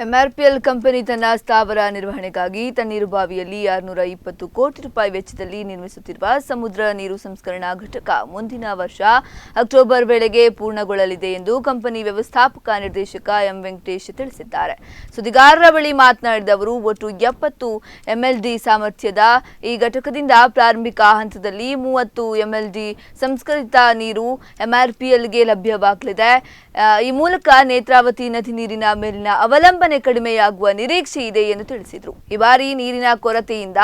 MRPL company ತನ್ನ ಸ್ಥಾವರ ನಿರ್ವಹಣೆಗಾಗಿ ತಣ್ಣೀರುಬಾವಿಯಲ್ಲಿ 620 ಕೋಟಿ ರೂಪಾಯಿ ವೆಚ್ಚದಲ್ಲಿ ನಿರ್ಮಿಸುತ್ತಿರುವ ಸಮುದ್ರ ನೀರು ಸಂಸ್ಕರಣಾ ಘಟಕ ಮುಂದಿನ ವರ್ಷ ಅಕ್ಟೋಬರ್ ವೇಳೆಗೆ ಪೂರ್ಣಗೊಳ್ಳಲಿದೆ ಎಂದು ಕಂಪನಿ ವ್ಯವಸ್ಥಾಪಕ ನಿರ್ದೇಶಕ ಎಂ ವೆಂಕಟೇಶ್ ತಿಳಿಸಿದ್ದಾರೆ. ಸುದ್ದಿಗಾರರ ಬಳಿ ಮಾತನಾಡಿದ ಅವರು, ಒಟ್ಟು 70 ಎಂಎಲ್ಡಿ ಸಾಮರ್ಥ್ಯದ ಈ ಘಟಕದಿಂದ ಪ್ರಾರಂಭಿಕ ಹಂತದಲ್ಲಿ 30 ಎಂಎಲ್ಡಿ ಸಂಸ್ಕರಿತ ನೀರು ಎಂಆರ್ಪಿಎಲ್ಗೆ ಲಭ್ಯವಾಗಲಿದೆ. ಈ ಮೂಲಕ ನೇತ್ರಾವತಿ ನದಿ ನೀರಿನ ಮೇಲಿನ ಅವಲಂಬನೆ ಕಡಿಮೆಯಾಗುವ ನಿರೀಕ್ಷೆ ಇದೆ ಎಂದು ತಿಳಿಸಿದರು. ಈ ಬಾರಿ ನೀರಿನ ಕೊರತೆಯಿಂದ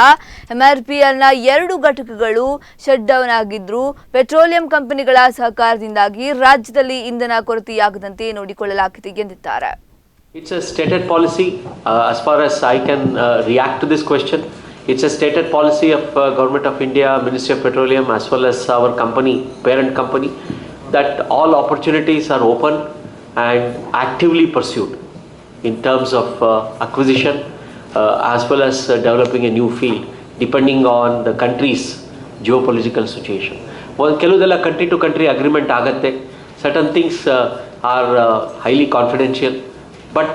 ಎಂಆರ್ಪಿಎಲ್ನ 2 ಘಟಕಗಳು ಶಟ್ ಡೌನ್ ಆಗಿದ್ರು. ಪೆಟ್ರೋಲಿಯಂ ಕಂಪನಿಗಳ ಸಹಕಾರದಿಂದಾಗಿ ರಾಜ್ಯದಲ್ಲಿ ಇಂಧನ ಕೊರತೆಯಾಗದಂತೆ ನೋಡಿಕೊಳ್ಳಲಾಗಿದೆ ಎಂದಿದ್ದಾರೆ. It's a stated policy. As far as I can react to this question, it's a stated policy of Government of India, Ministry of Petroleum, as well as our company, parent company, that all opportunities are open and actively pursued in terms of acquisition as well as developing a new field, depending on the country's geopolitical situation. ಕೆಲವುದೆಲ್ಲ country to country agreement ಆಗುತ್ತೆ. Certain things are highly confidential, but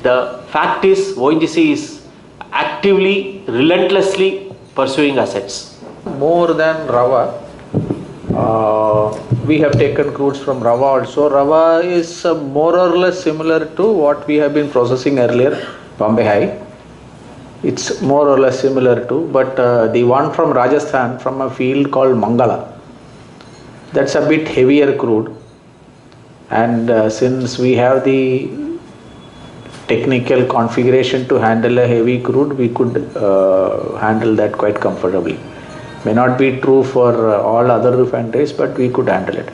the fact is ONGC is actively, relentlessly pursuing assets. More than Rava, we have taken crudes from Rava also. Rava is more or less similar to what we have been processing earlier, Bombay High. It's more or less similar to, but the one from Rajasthan, from a field called Mangala, that's a bit heavier crude. And since we have the technical configuration to handle a heavy crude, we could handle that quite comfortably. May not be true for all other refineries, but we could handle it.